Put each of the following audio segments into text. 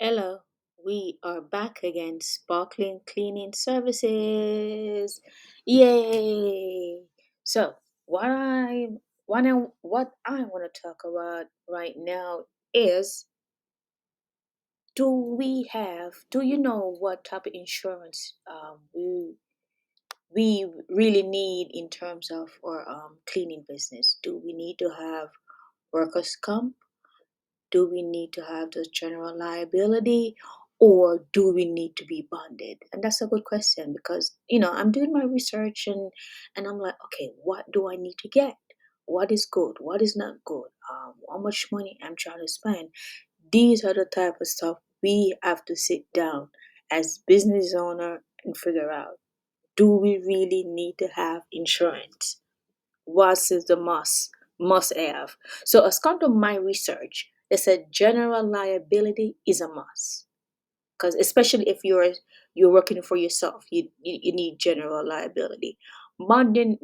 Hello, we are back again. Sparkling cleaning services. Yay! So, what I want to talk about right now is do you know what type of insurance we really need in terms of our cleaning business? Do we need to have workers' comp? Do we need to have the general liability, or do we need to be bonded? And that's a good question because I'm doing my research, and I'm like, okay, what do I need to get? What is good? What is not good? How much money I'm trying to spend? These are the type of stuff we have to sit down as business owner and figure out. Do we really need to have insurance? What is the must have? So as come to my research, they said general liability is a must, because especially if you're working for yourself, you need general liability. Bonding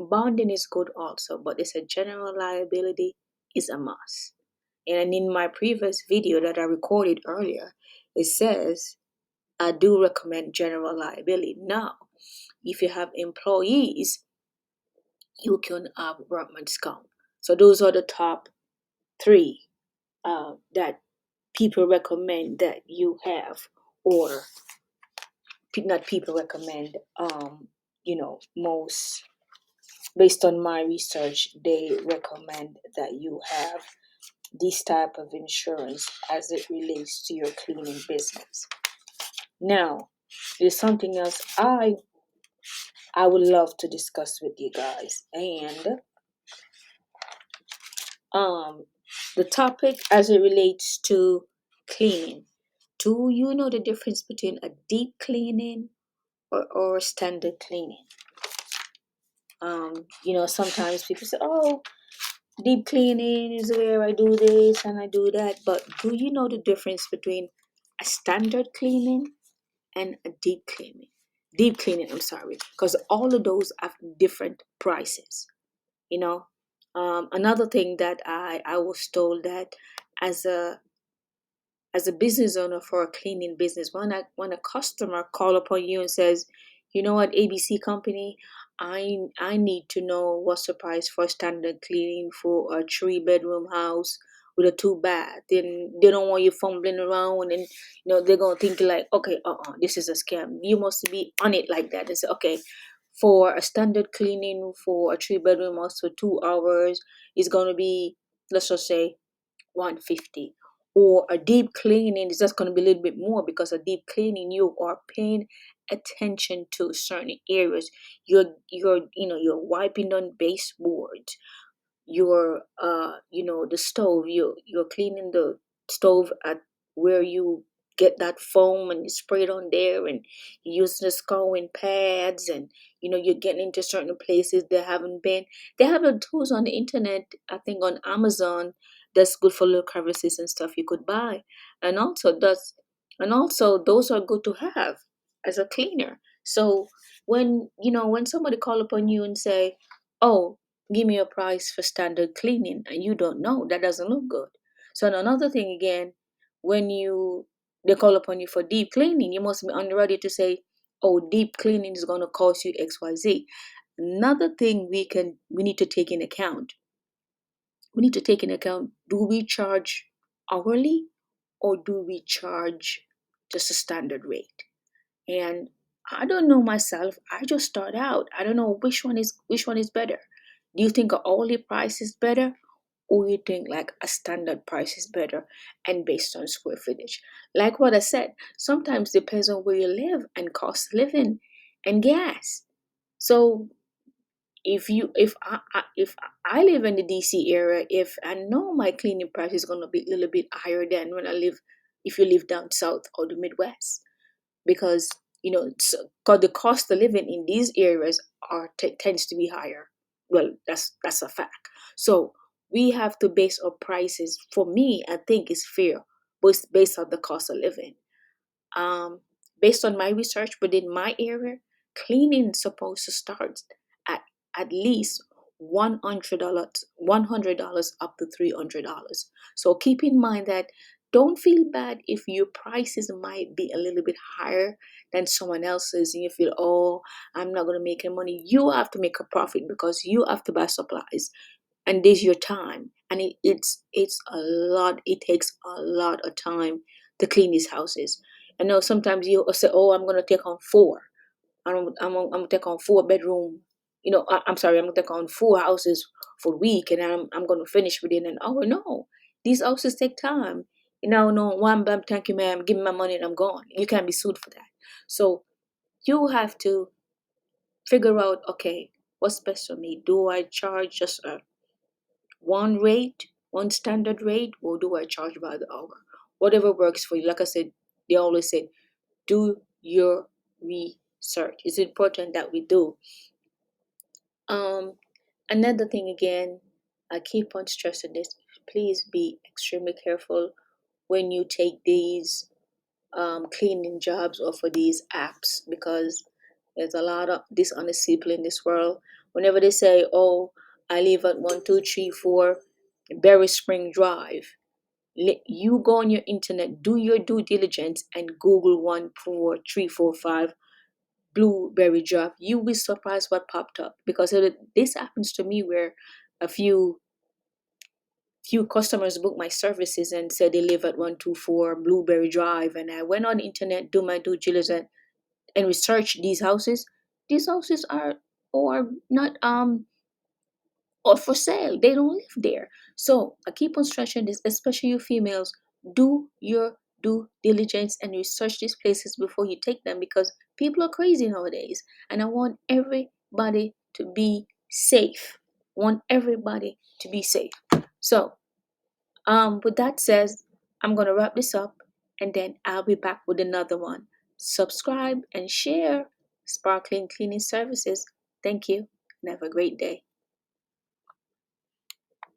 is good also, but they said general liability is a must. And in my previous video that I recorded earlier, it says I do recommend general liability. Now, if you have employees, you can have workman's comp. So those are the top three that people recommend that you have, or not people recommend. Most based on my research, they recommend that you have this type of insurance as it relates to your cleaning business. Now, there's something else I would love to discuss with you guys, and um the topic as it relates to cleaning. Do you know the difference between a deep cleaning or standard cleaning? Sometimes people say, oh, deep cleaning is where I do this and I do that. But do you know the difference between a standard cleaning and a deep cleaning? Deep cleaning, I'm sorry, because all of those have different prices. You know, another thing that I was told that as a business owner for a cleaning business, when a customer call upon you and says, you know what, ABC company, I need to know what's the price for standard cleaning for a 3 bedroom house with a 2 bath. Then they don't want you fumbling around, and they're gonna think like, okay, this is a scam. You must be on it like that and say, okay, for a standard cleaning for a 3 bedroom house for 2 hours is gonna be, let's just say, 150. Or a deep cleaning is just going to be a little bit more, because a deep cleaning you are paying attention to certain areas. You're wiping on baseboards. The stove, you're cleaning the stove at where you get that foam, and you spray it on there, and you use the scouring pads, and you're getting into certain places they haven't been. They have the tools on the internet, I think on Amazon, that's good for little crevices and stuff you could buy. And also those are good to have as a cleaner. So when somebody call upon you and say, oh, give me a price for standard cleaning, and you don't know, that doesn't look good. So another thing again, when they call upon you for deep cleaning, you must be on the ready to say, oh, deep cleaning is going to cost you XYZ. Another thing we need to take in account, do we charge hourly, or do we charge just a standard rate? And I don't know myself. I just start out. I don't know which one is better. Do you think an hourly price is better, or you think like a standard price is better and based on square footage? Like what I said, sometimes depends on where you live and cost of living and gas. So if I live in the DC area, if I know my cleaning price is gonna be a little bit higher than when I live, if you live down south or the Midwest, because cause the cost of living in these areas tends to be higher. Well, that's a fact. So we have to base our prices. For me, I think it's fair, but it's based on the cost of living. um Based on my research within my area, cleaning is supposed to start at least $100 up to $300. So keep in mind that Don't feel bad if your prices might be a little bit higher than someone else's and you feel, oh, I'm not going to make any money. You have to make a profit because you have to buy supplies, and this is your time. And it's a lot. It takes a lot of time to clean these houses. I know sometimes you say, oh, I'm going to take on four. I'm gonna take on 4 bedroom. I'm sorry, I'm gonna take on 4 houses for a week, and I'm gonna finish within an hour. No, these houses take time. No, one bam, thank you, ma'am. Give me my money and I'm gone. You can't be sued for that. So you have to figure out, okay, what's best for me? Do I charge just one rate, one standard rate, or do I charge by the hour? Whatever works for you. Like I said, they always say, do your research. It's important that we do. Um, Another thing again, I keep on stressing this. Please be extremely careful when you take these cleaning jobs or for these apps, because there's a lot of dishonest people in this world. Whenever they say, "Oh, I live at 1234 Berry Spring Drive," you go on your internet, do your due diligence, and Google 14345 Blueberry Drive. You will be surprised what popped up, because this happens to me where a few customers booked my services and said they live at 124 Blueberry Drive, and I went on the internet, do my due diligence, and research these houses. These houses are or not or for sale. They don't live there. So I keep on stressing this, especially you females. Do your due diligence and research these places before you take them, because people are crazy nowadays. And I want everybody to be safe. Want everybody to be safe. So, with that says, I'm gonna wrap this up, and then I'll be back with another one. Subscribe and share Sparkling Cleaning Services. Thank you and have a great day.